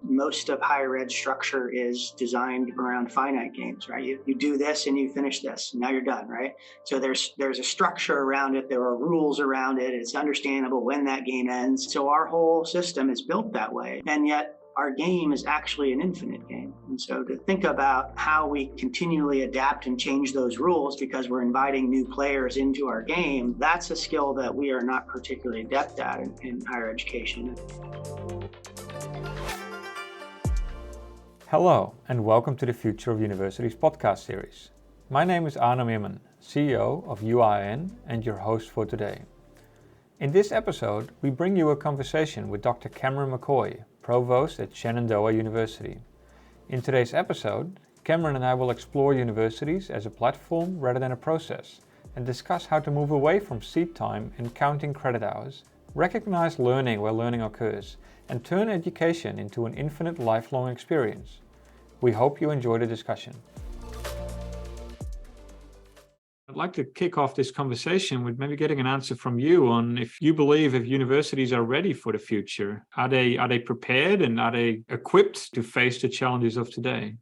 most of higher ed structure is designed around finite games, right? You do this and you finish this, and now you're done, right? So there's a structure around it. There are rules around it. It's understandable when that game ends. So our whole system is built that way. And yet our game is actually an infinite game. And so to think about how we continually adapt and change those rules because we're inviting new players into our game, that's a skill that we are not particularly adept at in higher education. Hello, and welcome to the Future of Universities podcast series. My name is Arno Meerman, CEO of UIN and your host for today. In this episode, we bring you a conversation with Dr. Cameron McCoy, Provost at Shenandoah University. In today's episode, Cameron and I will explore universities as a platform rather than a process and discuss how to move away from seat time and counting credit hours, recognize learning where learning occurs, and turn education into an infinite lifelong experience. We hope you enjoy the discussion. I'd like to kick off this conversation with maybe getting an answer from you on if you believe if universities are ready for the future. Are they prepared and are they equipped to face the challenges of today?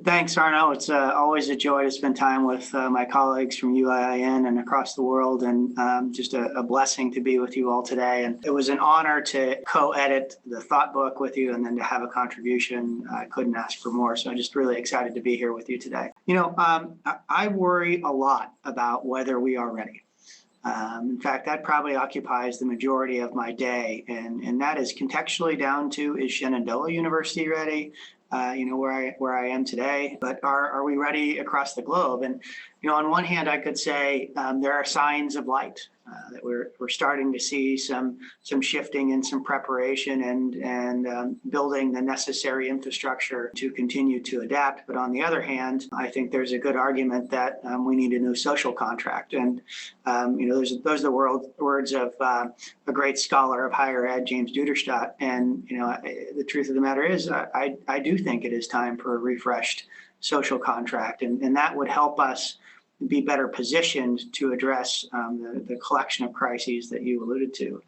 Thanks, Arno. It's always a joy to spend time with my colleagues from UIN and across the world, and just a blessing to be with you all today. And it was an honor to co-edit the thought book with you and then to have a contribution. I couldn't ask for more, so I'm just really excited to be here with you today. I worry a lot about whether we are ready. In fact, that probably occupies the majority of my day, and that is contextually down to, is Shenandoah University ready? Where I am today, but are we ready across the globe? And on one hand, I could say there are signs of light that we're starting to see some shifting and some preparation and building the necessary infrastructure to continue to adapt. But on the other hand, I think there's a good argument that we need a new social contract. And those are the words of a great scholar of higher ed, James Duderstadt. And the truth of the matter is, I do think it is time for a refreshed social contract, and that would help us be better positioned to address the collection of crises that you alluded to.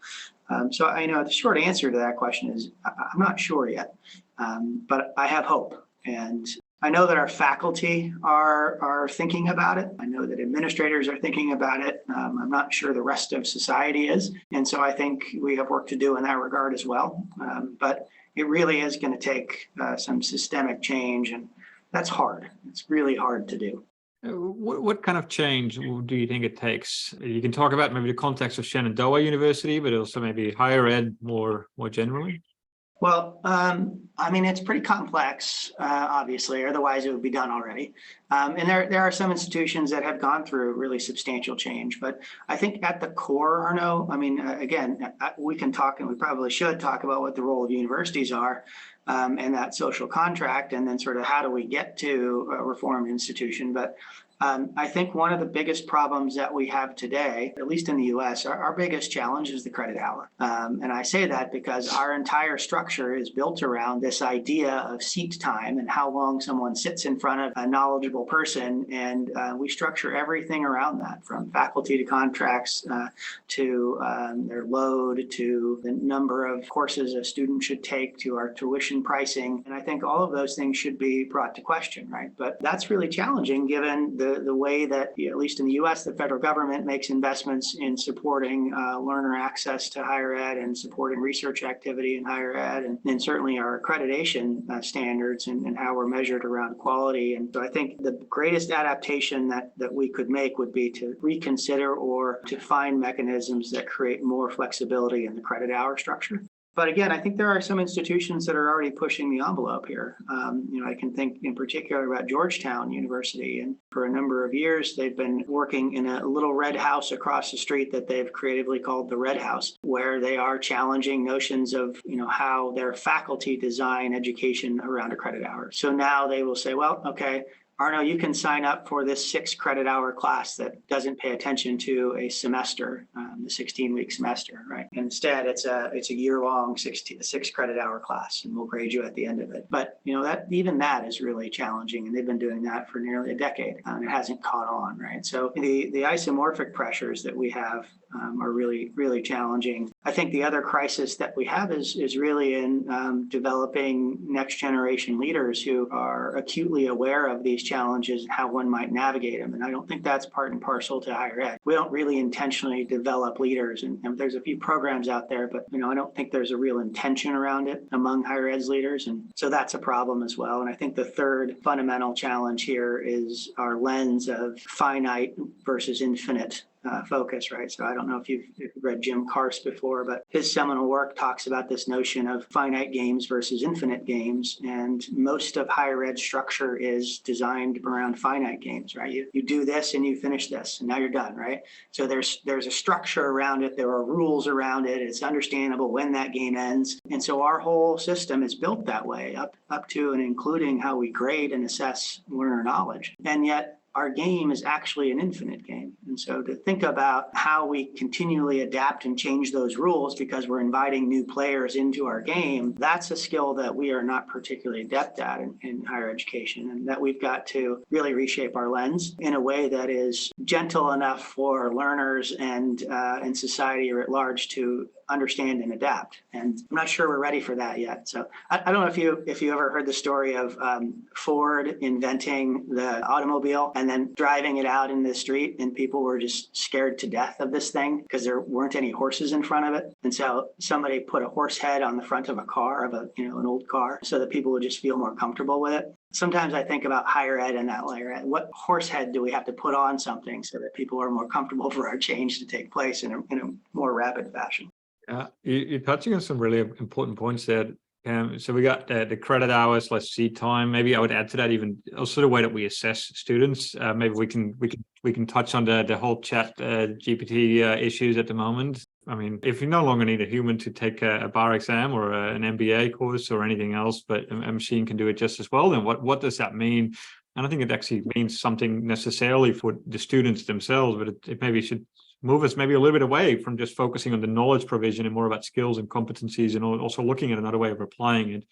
So the short answer to that question is I'm not sure yet, but I have hope. And I know that our faculty are thinking about it. I know that administrators are thinking about it. I'm not sure the rest of society is. And so I think we have work to do in that regard as well. But it really is going to take some systemic change, and that's hard. It's really hard to do. What kind of change do you think it takes? You can talk about maybe the context of Shenandoah University, but also maybe higher ed more generally. Well, it's pretty complex, obviously, otherwise it would be done already. And there are some institutions that have gone through really substantial change. But I think at the core, Arno, we can talk, and we probably should talk about what the role of universities are and that social contract, and then sort of how do we get to a reformed institution. But I think one of the biggest problems that we have today, at least in the U.S., our biggest challenge is the credit hour. And I say that because our entire structure is built around this idea of seat time and how long someone sits in front of a knowledgeable person. And we structure everything around that, from faculty to contracts to their load to the number of courses a student should take to our tuition pricing. And I think all of those things should be brought to question, right? But that's really challenging given the way that, at least in the U.S., the federal government makes investments in supporting learner access to higher ed and supporting research activity in higher ed, and certainly our accreditation standards and how we're measured around quality. And so I think the greatest adaptation that we could make would be to reconsider or to find mechanisms that create more flexibility in the credit hour structure. But again, I think there are some institutions that are already pushing the envelope here. I can think in particular about Georgetown University. And for a number of years, they've been working in a little red house across the street that they've creatively called the Red House, where they are challenging notions of, how their faculty design education around a credit hour. So now they will say, well, okay, Arno, you can sign up for this 6 credit hour class that doesn't pay attention to a semester, the 16-week semester, right? And instead, it's a year-long 6 credit hour class, and we'll grade you at the end of it. But that is really challenging, and they've been doing that for nearly a decade, and it hasn't caught on, right? So the isomorphic pressures that we have are really, really challenging. I think the other crisis that we have is really in developing next generation leaders who are acutely aware of these challenges and how one might navigate them. And I don't think that's part and parcel to higher ed. We don't really intentionally develop leaders, and there's a few programs out there, but I don't think there's a real intention around it among higher ed's leaders, and so that's a problem as well. And I think the third fundamental challenge here is our lens of finite versus infinite focus, right? So I don't know if you've read Jim Karst before, but his seminal work talks about this notion of finite games versus infinite games. And most of higher ed structure is designed around finite games, right? You do this and you finish this and now you're done, right? So there's a structure around it. There are rules around it. It's understandable when that game ends. And so our whole system is built that way, up to and including how we grade and assess learner knowledge. And yet our game is actually an infinite game. And so to think about how we continually adapt and change those rules because we're inviting new players into our game, that's a skill that we are not particularly adept at in higher education, and that we've got to really reshape our lens in a way that is gentle enough for learners and society at large to understand and adapt. And I'm not sure we're ready for that yet. So I don't know if you ever heard the story of Ford inventing the automobile and then driving it out in the street, and people were just scared to death of this thing because there weren't any horses in front of it. And so somebody put a horse head on the front of a car, of an old car, so that people would just feel more comfortable with it. Sometimes I think about higher ed in that layer. What horse head do we have to put on something so that people are more comfortable for our change to take place in a more rapid fashion? You're touching on some really important points there. So we got the credit hours, let's see time. Maybe I would add to that even also the way that we assess students. Maybe we can touch on the whole chat GPT issues at the moment. I mean, if you no longer need a human to take a bar exam or an MBA course or anything else, but a machine can do it just as well, then what does that mean? And I think it actually means something necessarily for the students themselves, but it maybe should move us maybe a little bit away from just focusing on the knowledge provision and more about skills and competencies, and also looking at another way of applying it.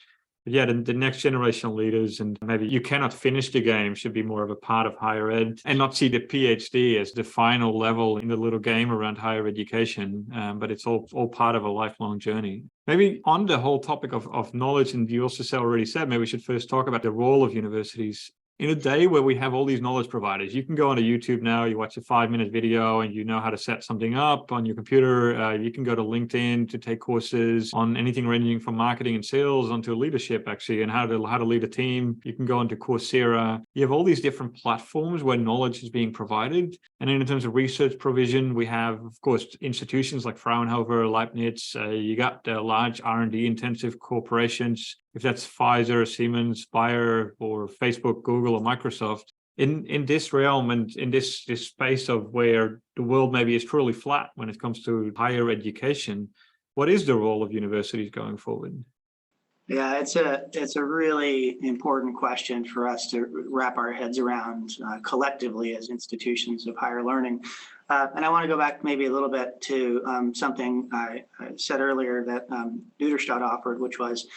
But yeah, the next generation leaders, and maybe you cannot finish the game, should be more of a part of higher ed, and not see the PhD as the final level in the little game around higher education. But it's all part of a lifelong journey. Maybe on the whole topic of knowledge, and you also already said, maybe we should first talk about the role of universities. In a day where we have all these knowledge providers, you can go onto YouTube now, you watch a 5-minute video and you know how to set something up on your computer. You can go to LinkedIn to take courses on anything ranging from marketing and sales onto leadership, actually, and how to lead a team. You can go onto Coursera. You have all these different platforms where knowledge is being provided. And then in terms of research provision, we have, of course, institutions like Fraunhofer, Leibniz. You got large R&D intensive corporations. If that's Pfizer, Siemens, Bayer, or Facebook, Google, or Microsoft, in this realm and in this space of where the world maybe is truly flat when it comes to higher education, what is the role of universities going forward? Yeah, it's a really important question for us to wrap our heads around collectively as institutions of higher learning. And I want to go back maybe a little bit to something I said earlier that Duderstadt offered, which was,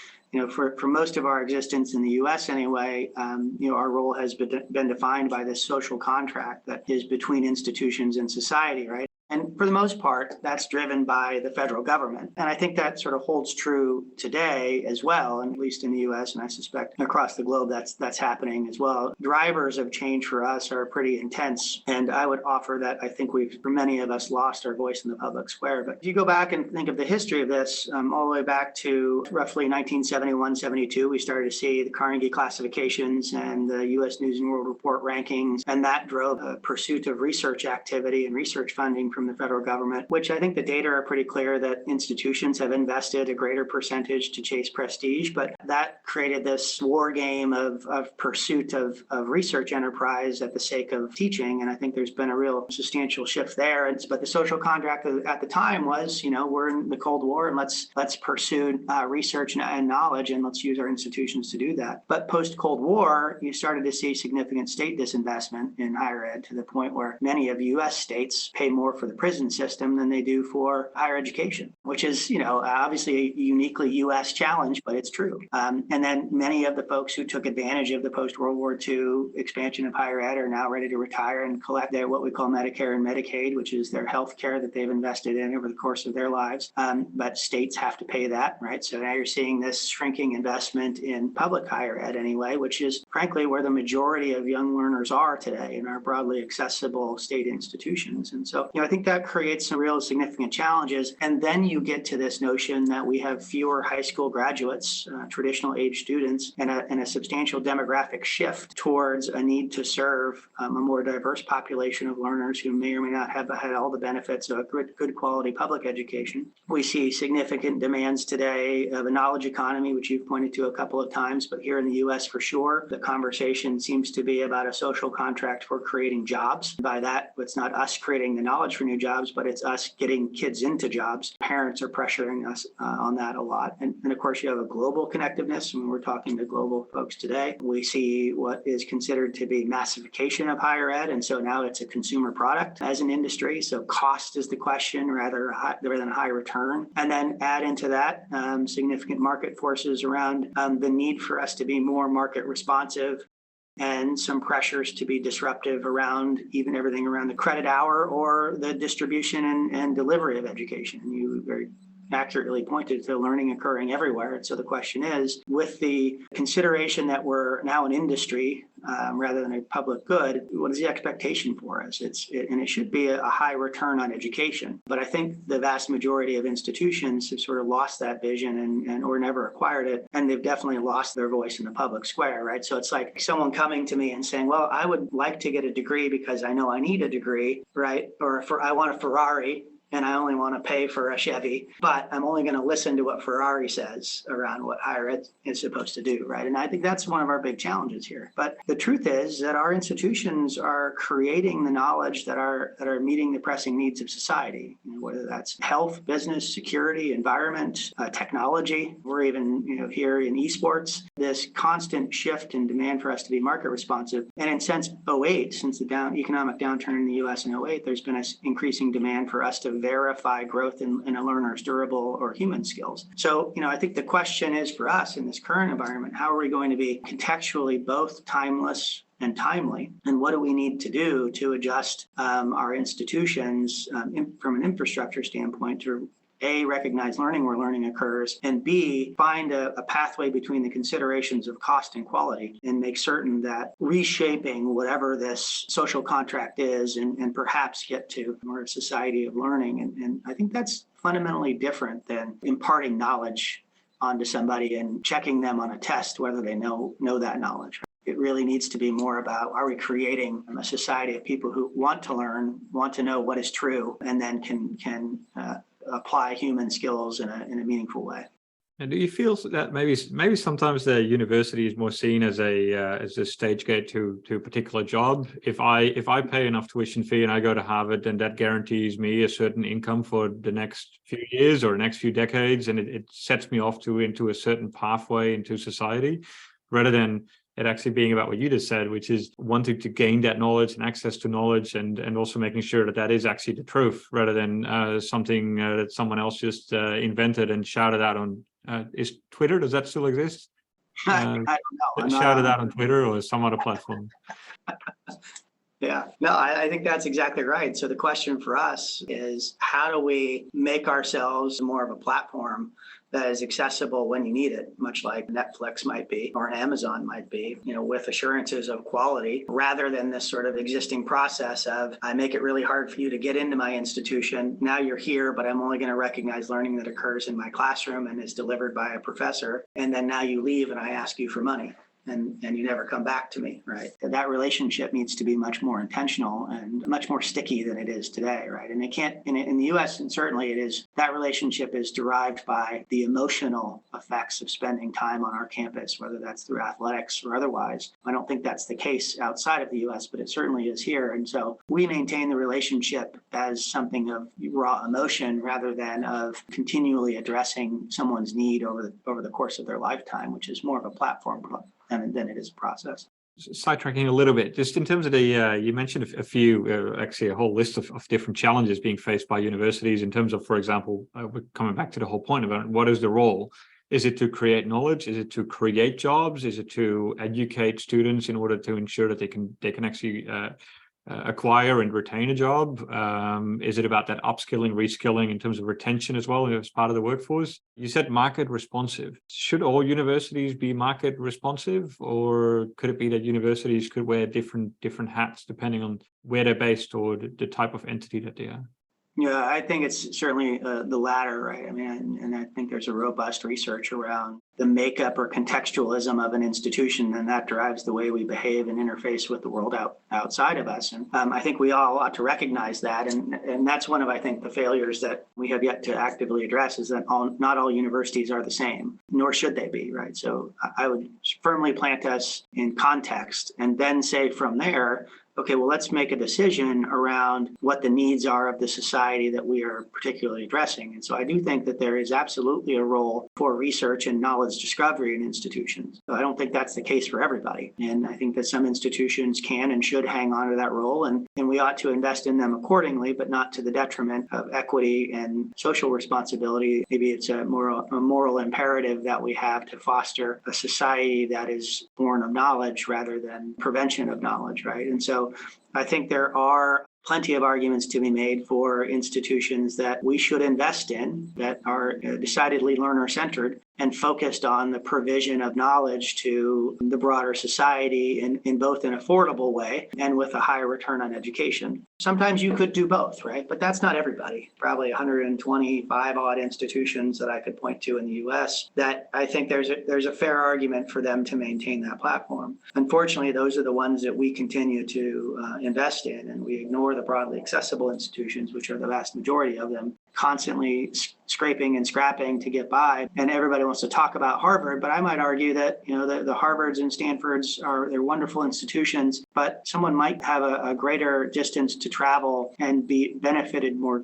for most of our existence in the U.S. anyway, our role has been defined by this social contract that is between institutions and society, right? And for the most part, that's driven by the federal government. And I think that sort of holds true today as well, and at least in the US, and I suspect across the globe that's happening as well. Drivers of change for us are pretty intense. And I would offer that I think for many of us, lost our voice in the public square. But if you go back and think of the history of this, all the way back to roughly 1971, 72, we started to see the Carnegie classifications and the US News and World Report rankings. And that drove a pursuit of research activity and research funding from the federal government, which I think the data are pretty clear that institutions have invested a greater percentage to chase prestige, but that created this war game of pursuit of research enterprise at the sake of teaching. And I think there's been a real substantial shift there. But the social contract at the time was, we're in the Cold War and let's pursue research and knowledge, and let's use our institutions to do that. But post-Cold War, you started to see significant state disinvestment in higher ed to the point where many of U.S. states pay more for for the prison system than they do for higher education, which is, obviously a uniquely U.S. challenge, but it's true. And then many of the folks who took advantage of the post-World War II expansion of higher ed are now ready to retire and collect their what we call Medicare and Medicaid, which is their health care that they've invested in over the course of their lives. But states have to pay that, right? So now you're seeing this shrinking investment in public higher ed anyway, which is frankly where the majority of young learners are today in our broadly accessible state institutions. And so, I think that creates some real significant challenges. And then you get to this notion that we have fewer high school graduates, traditional age students, and a substantial demographic shift towards a need to serve a more diverse population of learners who may or may not have had all the benefits of a good quality public education. We see significant demands today of a knowledge economy, which you've pointed to a couple of times, but here in the U.S. for sure, the conversation seems to be about a social contract for creating jobs. By that, it's not us creating the knowledge for new jobs, but it's us getting kids into jobs. Parents are pressuring us on that a lot. And of course, you have a global connectiveness. When we're talking to global folks today, we see what is considered to be massification of higher ed. And so now it's a consumer product as an industry. So cost is the question rather than a high return. And then add into that significant market forces around the need for us to be more market responsive and some pressures to be disruptive around even everything around the credit hour or the distribution and delivery of education. And you very accurately pointed to learning occurring everywhere. And so the question is, with the consideration that we're now an industry rather than a public good, what is the expectation for us? And it should be a high return on education. But I think the vast majority of institutions have sort of lost that vision and or never acquired it. And they've definitely lost their voice in the public square, right? So it's like someone coming to me and saying, well, I would like to get a degree because I know I need a degree, right? Or I want a Ferrari, and I only want to pay for a Chevy, but I'm only going to listen to what Ferrari says around what higher ed is supposed to do, right? And I think that's one of our big challenges here. But the truth is that our institutions are creating the knowledge that are meeting the pressing needs of society, whether that's health, business, security, environment, technology, or even here in esports, this constant shift in demand for us to be market responsive. And since '08, since the economic downturn in the U.S. in '08, there's been an increasing demand for us to verify growth in a learner's durable or human skills. So, I think the question is for us in this current environment, how are we going to be contextually both timeless and timely? And what do we need to do to adjust our institutions from an infrastructure standpoint to A, recognize learning where learning occurs, and B, find a pathway between the considerations of cost and quality and make certain that reshaping whatever this social contract is and perhaps get to more a society of learning. And I think that's fundamentally different than imparting knowledge onto somebody and checking them on a test whether they know that knowledge. It really needs to be more about, are we creating a society of people who want to learn, want to know what is true, and then can apply human skills in a meaningful way. And do you feel that maybe sometimes the university is more seen as a stage gate to a particular job? If I pay enough tuition fee and I go to Harvard, then that guarantees me a certain income for the next few years or next few decades, and it sets me off into a certain pathway into society, rather than it actually being about what you just said, which is wanting to gain that knowledge and access to knowledge and also making sure that is actually the truth rather than something that someone else just invented and shouted out on. Is Twitter, does that still exist? I don't know. Shouted out on Twitter or some other platform? Yeah, no, I think that's exactly right. So the question for us is, how do we make ourselves more of a platform that is accessible when you need it, much like Netflix might be or Amazon might be, with assurances of quality, rather than this sort of existing process of, I make it really hard for you to get into my institution. Now you're here, but I'm only going to recognize learning that occurs in my classroom and is delivered by a professor. And then now you leave and I ask you for money. And you never come back to me, right? That relationship needs to be much more intentional and much more sticky than it is today, right? And it can't, in the US, and certainly it is, that relationship is derived by the emotional effects of spending time on our campus, whether that's through athletics or otherwise. I don't think that's the case outside of the US, but it certainly is here. And so we maintain the relationship as something of raw emotion rather than of continually addressing someone's need over the course of their lifetime, which is more of a platform than it is a process. Sidetracking a little bit, just in terms of you mentioned a few, actually a whole list of different challenges being faced by universities in terms of, for example, we're coming back to the whole point about what is the role? Is it to create knowledge? Is it to create jobs? Is it to educate students in order to ensure that they can actually acquire and retain a job? Is it about that upskilling, reskilling in terms of retention as well as part of the workforce? You said market responsive. Should all universities be market responsive, or could it be that universities could wear different hats depending on where they're based or the type of entity that they are? Yeah, I think it's certainly the latter, right? I mean, and I think there's a robust research around the makeup or contextualism of an institution, and that drives the way we behave and interface with the world outside of us. And I think we all ought to recognize that, and that's one of, I think, the failures that we have yet to actively address, is that not all universities are the same, nor should they be, right? So I would firmly plant us in context and then say from there, okay, well, let's make a decision around what the needs are of the society that we are particularly addressing. And so I do think that there is absolutely a role for research and knowledge discovery in institutions. So I don't think that's the case for everybody. And I think that some institutions can and should hang on to that role, and we ought to invest in them accordingly, but not to the detriment of equity and social responsibility. Maybe it's a moral imperative that we have to foster a society that is born of knowledge rather than prevention of knowledge, right? And so I think there are plenty of arguments to be made for institutions that we should invest in that are decidedly learner-centered and focused on the provision of knowledge to the broader society in both an affordable way and with a higher return on education. Sometimes you could do both, right? But that's not everybody. Probably 125 odd institutions that I could point to in the US that I think there's a fair argument for them to maintain that platform. Unfortunately, those are the ones that we continue to invest in, and we ignore the broadly accessible institutions, which are the vast majority of them, constantly scraping and scrapping to get by. And everybody wants to talk about Harvard, but I might argue that, you know, the Harvards and Stanfords they're wonderful institutions, but someone might have a greater distance to travel and be benefited more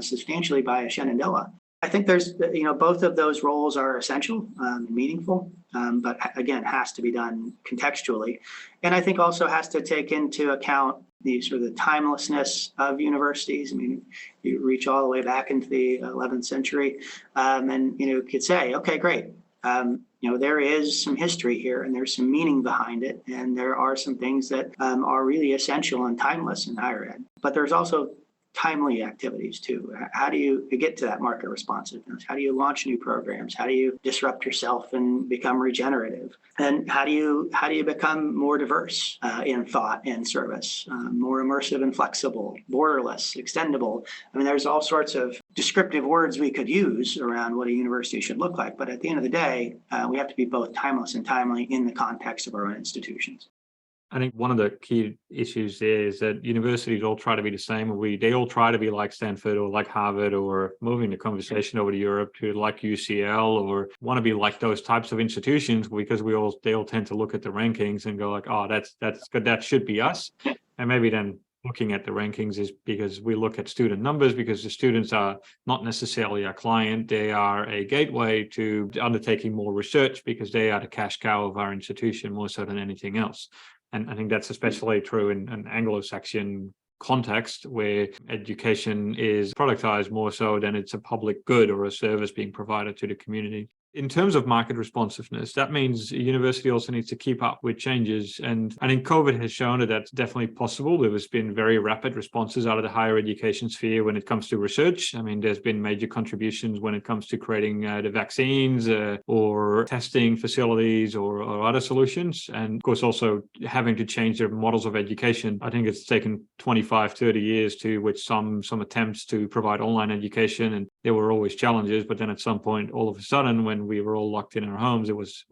substantially by a Shenandoah. I think there's, you know, both of those roles are essential, meaningful, but again, has to be done contextually. And I think also has to take into account the sort of the timelessness of universities. I mean, you reach all the way back into the 11th century, and, you know, could say, okay, great. You know, there is some history here and there's some meaning behind it. And there are some things that are really essential and timeless in higher ed. But there's also timely activities too. How do you get to that market responsiveness? How do you launch new programs? How do you disrupt yourself and become regenerative? And how do you become more diverse in thought and service, more immersive and flexible, borderless, extendable? I mean, there's all sorts of descriptive words we could use around what a university should look like. But at the end of the day, we have to be both timeless and timely in the context of our own institutions. I think one of the key issues is that universities all try to be the same. They all try to be like Stanford or like Harvard, or moving the conversation over to Europe to like UCL, or want to be like those types of institutions, because they all tend to look at the rankings and go like, oh, that's good, that should be us. And maybe then looking at the rankings is because we look at student numbers, because the students are not necessarily our client. They are a gateway to undertaking more research, because they are the cash cow of our institution more so than anything else. And I think that's especially true in an Anglo-Saxon context, where education is productized more so than it's a public good or a service being provided to the community. In terms of market responsiveness, that means a university also needs to keep up with changes. And I think COVID has shown that that's definitely possible. There has been very rapid responses out of the higher education sphere when it comes to research. I mean, there's been major contributions when it comes to creating the vaccines or testing facilities or other solutions. And of course, also having to change their models of education. I think it's taken 25, 30 years to which some attempts to provide online education, and there were always challenges. But then at some point, all of a sudden, when we were all locked in our homes, it was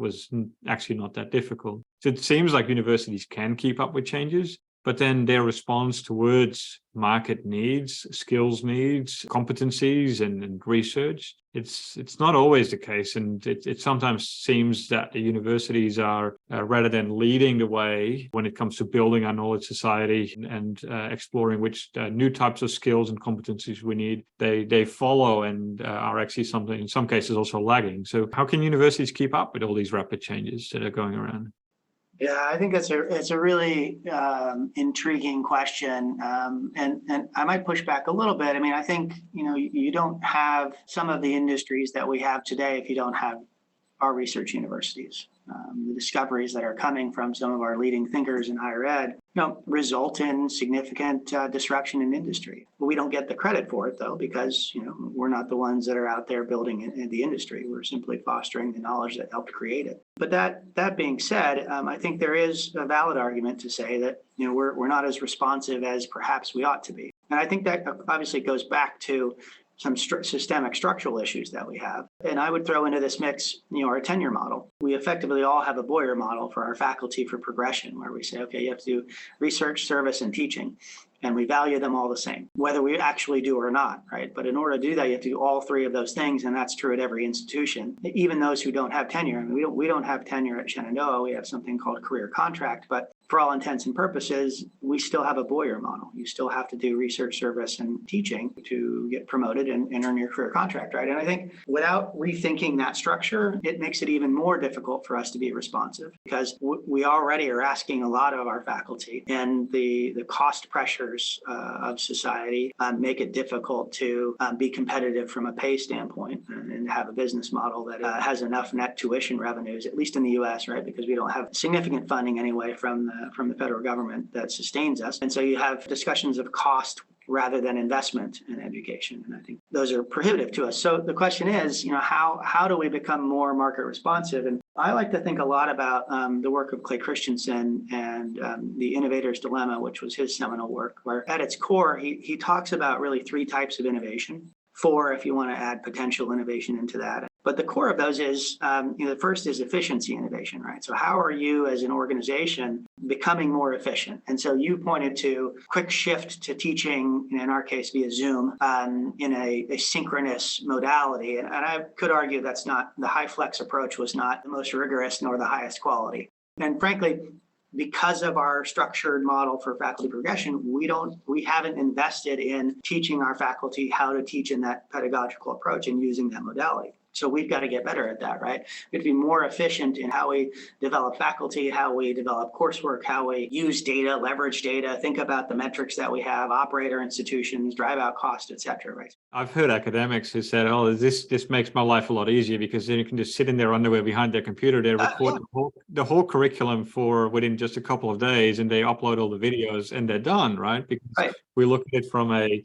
actually not that difficult. So it seems like universities can keep up with changes, but then their response towards market needs, skills needs, competencies, and research, it's not always the case. And it sometimes seems that the universities are, rather than leading the way when it comes to building our knowledge society and exploring which new types of skills and competencies we need, they follow and are actually something, in some cases, also lagging. So how can universities keep up with all these rapid changes that are going around? Yeah, I think it's a really intriguing question, and I might push back a little bit. I mean, I think you don't have some of the industries that we have today if you don't have our research universities. The discoveries that are coming from some of our leading thinkers in higher ed, result in significant disruption in industry. We don't get the credit for it though, because we're not the ones that are out there building in the industry. We're simply fostering the knowledge that helped create it. But that being said, I think there is a valid argument to say that we're not as responsive as perhaps we ought to be. And I think that obviously goes back to some systemic structural issues that we have. And I would throw into this mix, our tenure model. We effectively all have a Boyer model for our faculty for progression, where we say, okay, you have to do research, service, and teaching. And we value them all the same, whether we actually do or not, right? But in order to do that, you have to do all three of those things, and that's true at every institution, even those who don't have tenure. I mean, we don't have tenure at Shenandoah. We have something called career contract, but for all intents and purposes, we still have a Boyer model. You still have to do research, service, and teaching to get promoted and earn your career contract, right? And I think without rethinking that structure, it makes it even more difficult for us to be responsive, because we already are asking a lot of our faculty, and the cost pressures of society make it difficult to be competitive from a pay standpoint and have a business model that has enough net tuition revenues, at least in the U.S., right? Because we don't have significant funding anyway from the federal government that sustains us. And so you have discussions of cost rather than investment in education. And I think those are prohibitive to us. So the question is, how do we become more market responsive? And I like to think a lot about the work of Clay Christensen and The Innovator's Dilemma, which was his seminal work, where at its core, he talks about really three types of innovation. 4, if you want to add potential innovation into that. But the core of those is, the first is efficiency innovation, right? So how are you as an organization becoming more efficient? And so you pointed to quick shift to teaching, in our case via Zoom, in a synchronous modality. And I could argue that's not, the high flex approach was not the most rigorous nor the highest quality. And frankly, because of our structured model for faculty progression, we haven't invested in teaching our faculty how to teach in that pedagogical approach and using that modality. So we've got to get better at that, right? We have to be more efficient in how we develop faculty, how we develop coursework, how we use data, leverage data, think about the metrics that we have, operate our institutions, drive out cost, et cetera, right? I've heard academics who said, oh, this makes my life a lot easier, because then you can just sit in their underwear behind their computer, they record the whole curriculum for within just a couple of days, and they upload all the videos and they're done, right? Because we look at it from a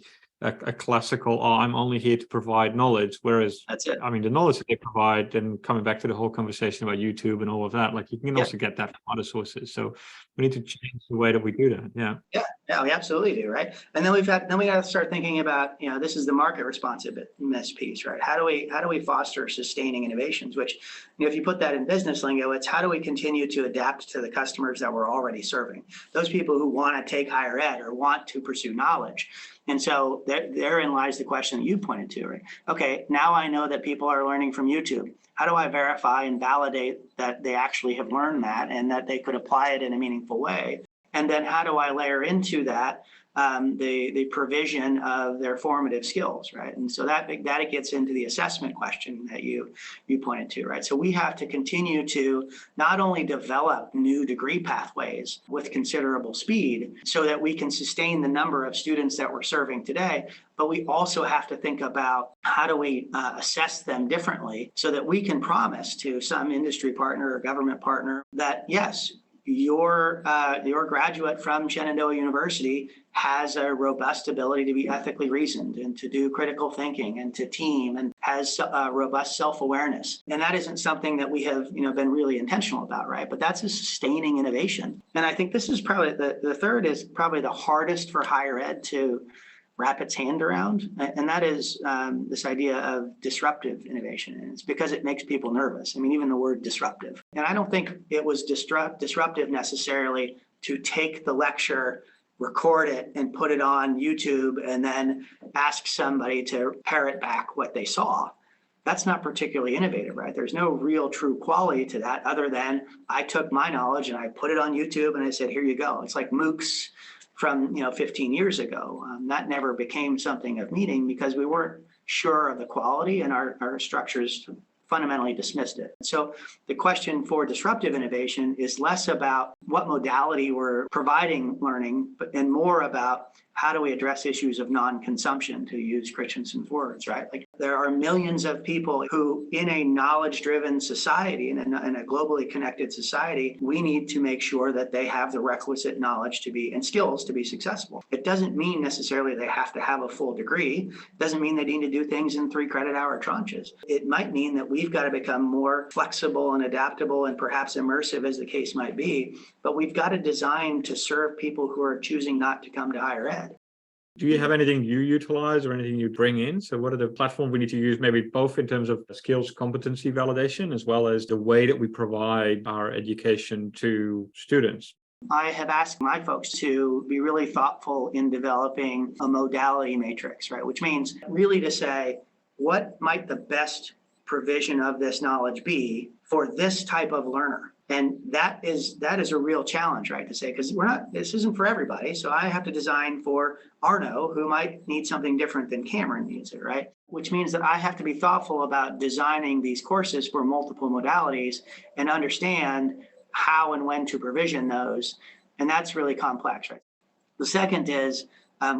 classical, I'm only here to provide knowledge, whereas that's it. I mean, the knowledge that they provide, and coming back to the whole conversation about YouTube and all of that, like you can also get that from other sources. So we need to change the way that we do that. Yeah, we absolutely do, right? And then we got to start thinking about, this is the market responsiveness piece, right? How do we foster sustaining innovations? Which, if you put that in business lingo, it's how do we continue to adapt to the customers that we're already serving? Those people who want to take higher ed or want to pursue knowledge. And so therein lies the question that you pointed to, right? Okay, now I know that people are learning from YouTube. How do I verify and validate that they actually have learned that and that they could apply it in a meaningful way? And then how do I layer into that the provision of their formative skills, right? And so that gets into the assessment question that you pointed to, right? So we have to continue to not only develop new degree pathways with considerable speed so that we can sustain the number of students that we're serving today, but we also have to think about how do we assess them differently so that we can promise to some industry partner or government partner that, yes, your graduate from Shenandoah University has a robust ability to be ethically reasoned and to do critical thinking and to team and has robust self-awareness. And that isn't something that we have been really intentional about, right? But that's a sustaining innovation. And I think this is probably the third is probably the hardest for higher ed to wrap its hand around, and that is this idea of disruptive innovation. And it's because it makes people nervous. I mean, even the word disruptive. And I don't think it was disruptive necessarily to take the lecture, record it, and put it on YouTube, and then ask somebody to parrot back what they saw. That's not particularly innovative, right? There's no real true quality to that other than I took my knowledge and I put it on YouTube and I said, here you go. It's like MOOCs from 15 years ago. That never became something of meaning because we weren't sure of the quality, and our structures fundamentally dismissed it. So the question for disruptive innovation is less about what modality we're providing learning, and more about how do we address issues of non-consumption, to use Christensen's words, right? Like, there are millions of people who, in a knowledge-driven society, in a globally connected society, we need to make sure that they have the requisite knowledge and skills to be successful. It doesn't mean necessarily they have to have a full degree. It doesn't mean they need to do things in 3 credit hour tranches. It might mean that we've got to become more flexible and adaptable and perhaps immersive, as the case might be, but we've got to design to serve people who are choosing not to come to higher ed. Do you have anything you utilize or anything you bring in? So what are the platforms we need to use, maybe both in terms of skills competency validation, as well as the way that we provide our education to students? I have asked my folks to be really thoughtful in developing a modality matrix, right? Which means really to say, what might the best provision of this knowledge be for this type of learner? And that is a real challenge, right? To say, because this isn't for everybody. So I have to design for Arno, who might need something different than Cameron needs it, right? Which means that I have to be thoughtful about designing these courses for multiple modalities and understand how and when to provision those. And that's really complex, right? The second is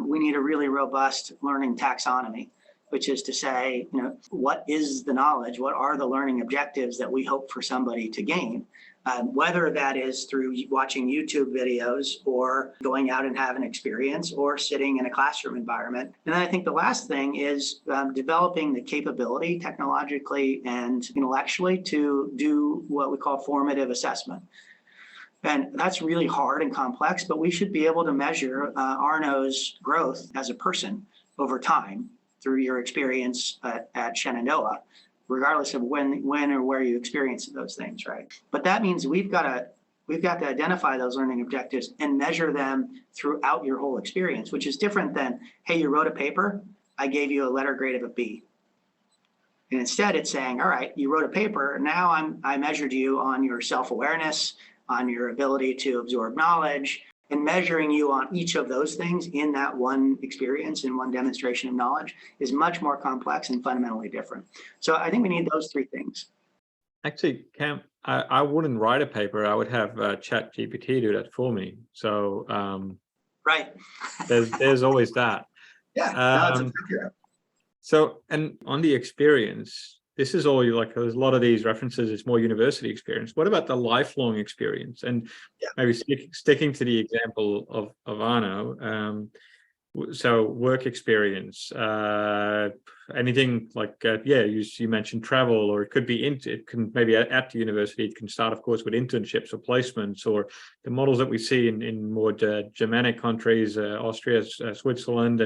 we need a really robust learning taxonomy, which is to say, what is the knowledge? What are the learning objectives that we hope for somebody to gain? Whether that is through watching YouTube videos or going out and have an experience or sitting in a classroom environment. And then I think the last thing is developing the capability technologically and intellectually to do what we call formative assessment. And that's really hard and complex, but we should be able to measure Arno's growth as a person over time through your experience at Shenandoah, regardless of when or where you experience those things, right? But that means we've got to identify those learning objectives and measure them throughout your whole experience, which is different than, hey, you wrote a paper, I gave you a letter grade of a B. And instead it's saying, all right, you wrote a paper, now I measured you on your self-awareness, on your ability to absorb knowledge, and measuring you on each of those things in that one experience and one demonstration of knowledge is much more complex and fundamentally different. So I think we need those 3 things. Actually, Cam, I wouldn't write a paper. I would have ChatGPT do that for me. So right. there's always that. Yeah. So, and on the experience, this is all there's a lot of these references, it's more university experience. What about the lifelong experience? And maybe sticking to the example of Arno, so work experience, anything like, you mentioned travel, or it could be, it can maybe at the university, it can start, of course, with internships or placements, or the models that we see in more Germanic countries, Austria, Switzerland,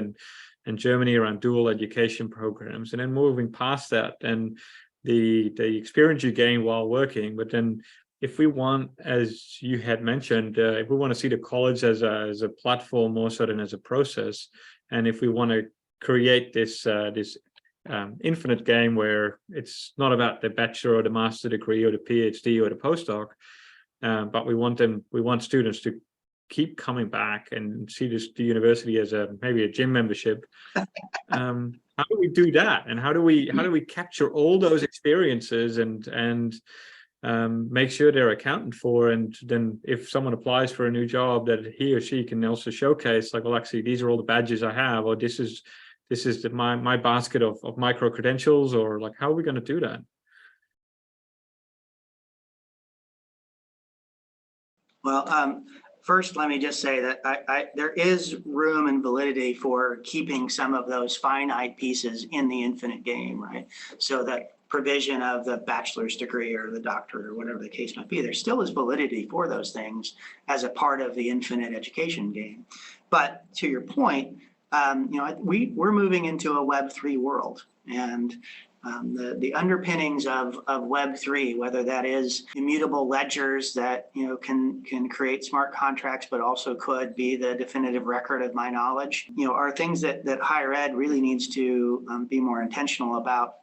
and Germany around dual education programs, and then moving past that and the experience you gain while working. But then if we want, as you had mentioned, if we want to see the college as a platform more so than as a process, and if we want to create this infinite game where it's not about the bachelor or the master degree or the PhD or the postdoc, but we want students to keep coming back and see the university as maybe a gym membership. How do we do that? And how do we capture all those experiences and make sure they're accounted for? And then if someone applies for a new job, that he or she can also showcase, like, well, actually, these are all the badges I have, or this is my basket of micro credentials, or like, how are we going to do that? Well, first, let me just say that there is room and validity for keeping some of those finite pieces in the infinite game, right? So that provision of the bachelor's degree or the doctorate or whatever the case might be, there still is validity for those things as a part of the infinite education game. But to your point, we're moving into a Web3 world, and the underpinnings of Web3, whether that is immutable ledgers that can create smart contracts, but also could be the definitive record of my knowledge, are things that higher ed really needs to be more intentional about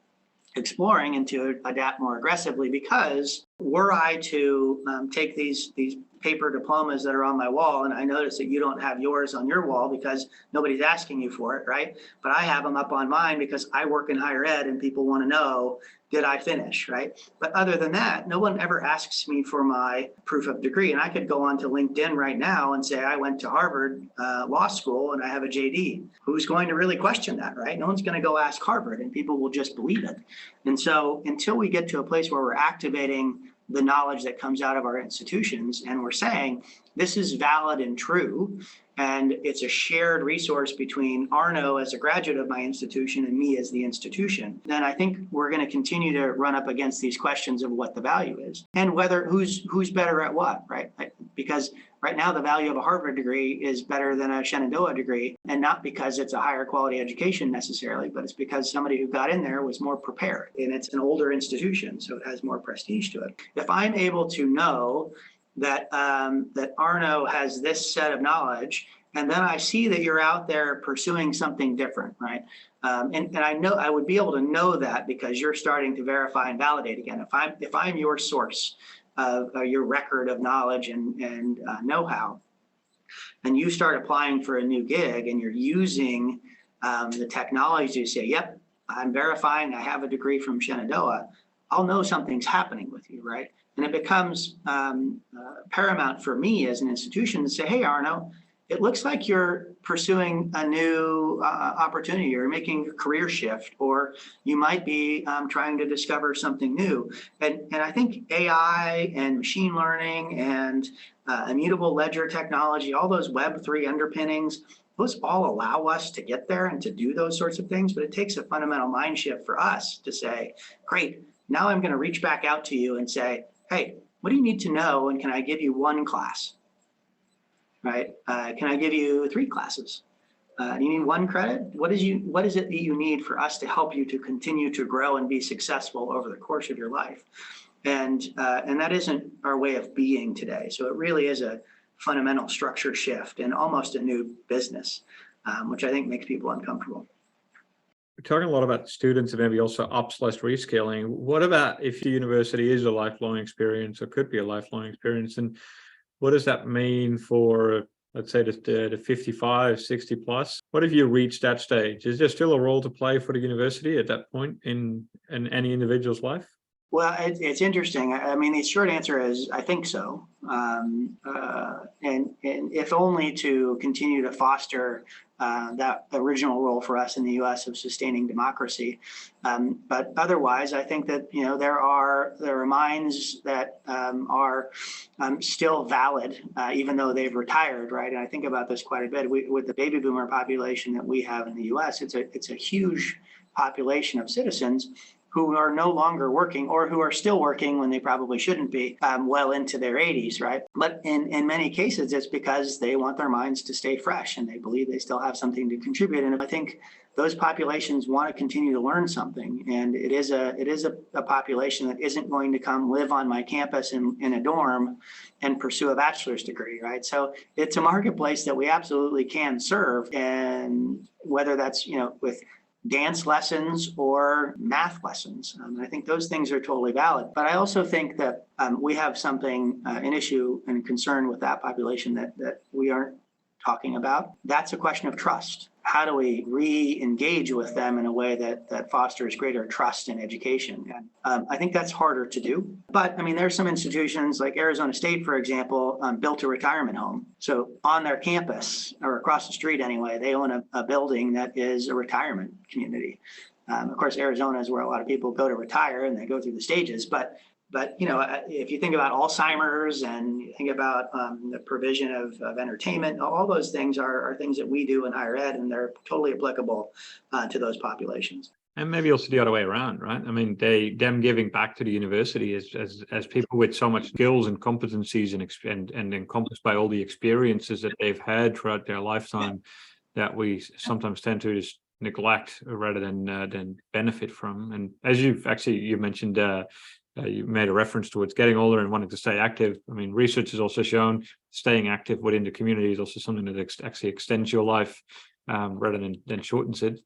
exploring and to adapt more aggressively. Because were I to take these paper diplomas that are on my wall, and I notice that you don't have yours on your wall because nobody's asking you for it, right? But I have them up on mine because I work in higher ed and people want to know did I finish, right? But other than that, no one ever asks me for my proof of degree. And I could go onto LinkedIn right now and say, I went to Harvard Law School and I have a JD. Who's going to really question that, right? No one's going to go ask Harvard, and people will just believe it. And so until we get to a place where we're activating the knowledge that comes out of our institutions and we're saying this is valid and true, and it's a shared resource between Arno as a graduate of my institution and me as the institution, then I think we're going to continue to run up against these questions of what the value is and whether who's better at what, right? Because right now the value of a Harvard degree is better than a Shenandoah degree, and not because it's a higher quality education necessarily, but it's because somebody who got in there was more prepared, and it's an older institution, so it has more prestige to it. If I'm able to know that that Arno has this set of knowledge, and then I see that you're out there pursuing something different, right? And I know I would be able to know that because you're starting to verify and validate again. If I'm your source of your record of knowledge and know-how, and you start applying for a new gig and you're using the technology to say, yep, I'm verifying I have a degree from Shenandoah, I'll know something's happening with you, right? And it becomes paramount for me as an institution to say, hey, Arno, it looks like you're pursuing a new opportunity, you're making a career shift, or you might be trying to discover something new. And I think AI and machine learning and immutable ledger technology, all those Web3 underpinnings, those all allow us to get there and to do those sorts of things. But it takes a fundamental mind shift for us to say, great, now I'm going to reach back out to you and say, hey, what do you need to know? And can I give you one class? Right? Can I give you 3 classes? Do you need 1 credit? What is it that you need for us to help you to continue to grow and be successful over the course of your life? And that isn't our way of being today. So it really is a fundamental structure shift and almost a new business, which I think makes people uncomfortable. We're talking a lot about students and maybe also up/reskilling. What about if the university is a lifelong experience or could be a lifelong experience? And what does that mean for, let's say, the 55, 60 plus? What if you reach that stage? Is there still a role to play for the university at that point in any individual's life? Well, it's interesting. I mean, the short answer is I think so. And if only to continue to foster that original role for us in the U.S. of sustaining democracy. But otherwise, I think that, there are minds that are still valid, even though they've retired, right? And I think about this quite a bit. With the baby boomer population that we have in the U.S., it's a huge population of citizens who are no longer working or who are still working when they probably shouldn't be well into their 80s, right? But in many cases, it's because they want their minds to stay fresh and they believe they still have something to contribute. And I think those populations want to continue to learn something. And it is a population that isn't going to come live on my campus in a dorm and pursue a bachelor's degree, right? So it's a marketplace that we absolutely can serve. And whether that's, with dance lessons or math lessons. I think those things are totally valid. But I also think that we have an issue and concern with that population that we aren't talking about. That's a question of trust. How do we re-engage with them in a way that fosters greater trust in education? And I think that's harder to do. But I mean, there's some institutions like Arizona State, for example, built a retirement home. So on their campus, or across the street anyway, they own a building that is a retirement community. Of course, Arizona is where a lot of people go to retire and they go through the stages. But if you think about Alzheimer's and you think about the provision of entertainment, all those things are things that we do in higher ed, and they're totally applicable to those populations. And maybe also the other way around, right? I mean, them giving back to the university as people with so much skills and competencies and encompassed by all the experiences that they've had throughout their lifetime that we sometimes tend to just neglect rather than benefit from. And as you mentioned. You made a reference towards getting older and wanting to stay active. I mean, research has also shown staying active within the community is also something that actually extends your life rather than shortens it.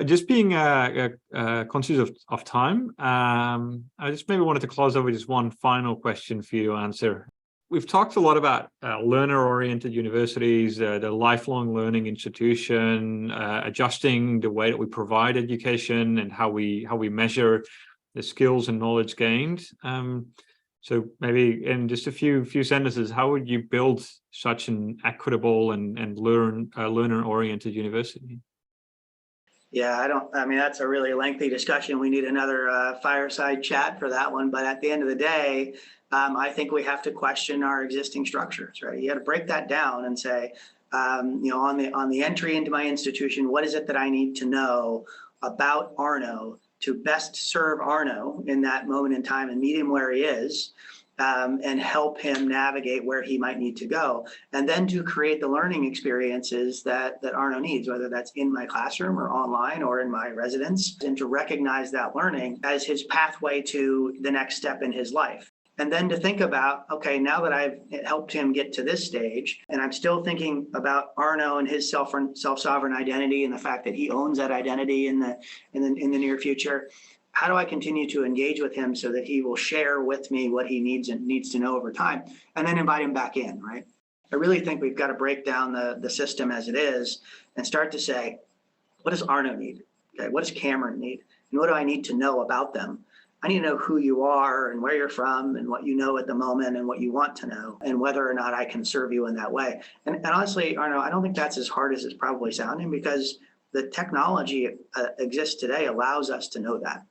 Just being conscious of time, I just maybe wanted to close over with just one final question for you to answer. We've talked a lot about learner-oriented universities, the lifelong learning institution, adjusting the way that we provide education and how we measure the skills and knowledge gained. So maybe in just a few sentences, how would you build such an equitable and learner-oriented university? Yeah, that's a really lengthy discussion. We need another fireside chat for that one. But at the end of the day, I think we have to question our existing structures, right? You got to break that down and say, on the entry into my institution, what is it that I need to know about Arno to best serve Arno in that moment in time and meet him where he is, and help him navigate where he might need to go, and then to create the learning experiences that Arno needs, whether that's in my classroom or online or in my residence, and to recognize that learning as his pathway to the next step in his life. And then to think about, okay, now that I've helped him get to this stage, and I'm still thinking about Arno and his self-sovereign identity and the fact that he owns that identity in the near future, how do I continue to engage with him so that he will share with me what he needs to know over time, and then invite him back in, right? I really think we've got to break down the system as it is and start to say, what does Arno need? Okay, what does Cameron need? And what do I need to know about them? I need to know who you are and where you're from and what you know at the moment and what you want to know and whether or not I can serve you in that way. And honestly, Arno, I don't think that's as hard as it's probably sounding, because the technology exists today allows us to know that.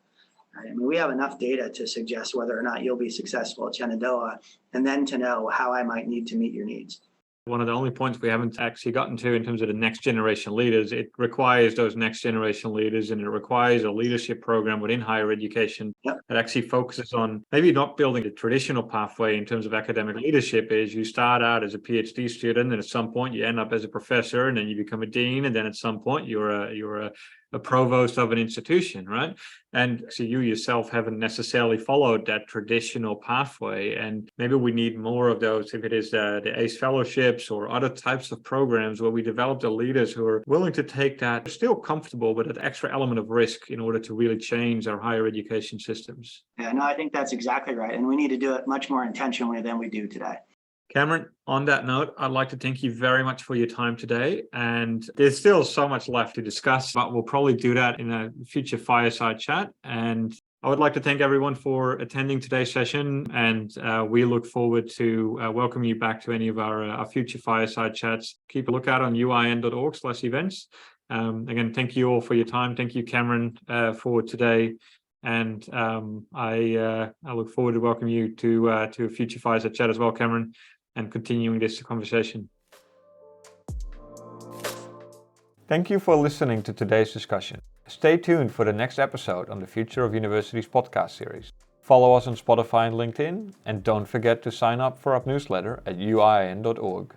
Right? I mean, we have enough data to suggest whether or not you'll be successful at Shenandoah, and then to know how I might need to meet your needs. One of the only points we haven't actually gotten to in terms of the next generation leaders, it requires those next generation leaders, and it requires a leadership program within higher education that actually focuses on maybe not building the traditional pathway in terms of academic leadership. Is you start out as a PhD student, and at some point you end up as a professor, and then you become a dean, and then at some point you're a provost of an institution, right? And so you yourself haven't necessarily followed that traditional pathway. And maybe we need more of those, if it is the ACE fellowships or other types of programs where we develop the leaders who are willing to take that, still comfortable with that extra element of risk in order to really change our higher education systems. Yeah, no, I think that's exactly right. And we need to do it much more intentionally than we do today. Cameron, on that note, I'd like to thank you very much for your time today. And there's still so much left to discuss, but we'll probably do that in a future fireside chat. And I would like to thank everyone for attending today's session. And we look forward to welcome you back to any of our future fireside chats. Keep a lookout on uin.org/events. Again, thank you all for your time. Thank you, Cameron, for today. And I look forward to welcoming you to a future fireside chat as well, Cameron, and continuing this conversation. Thank you for listening to today's discussion. Stay tuned for the next episode on the Future of Universities podcast series. Follow us on Spotify and LinkedIn, and don't forget to sign up for our newsletter at uin.org.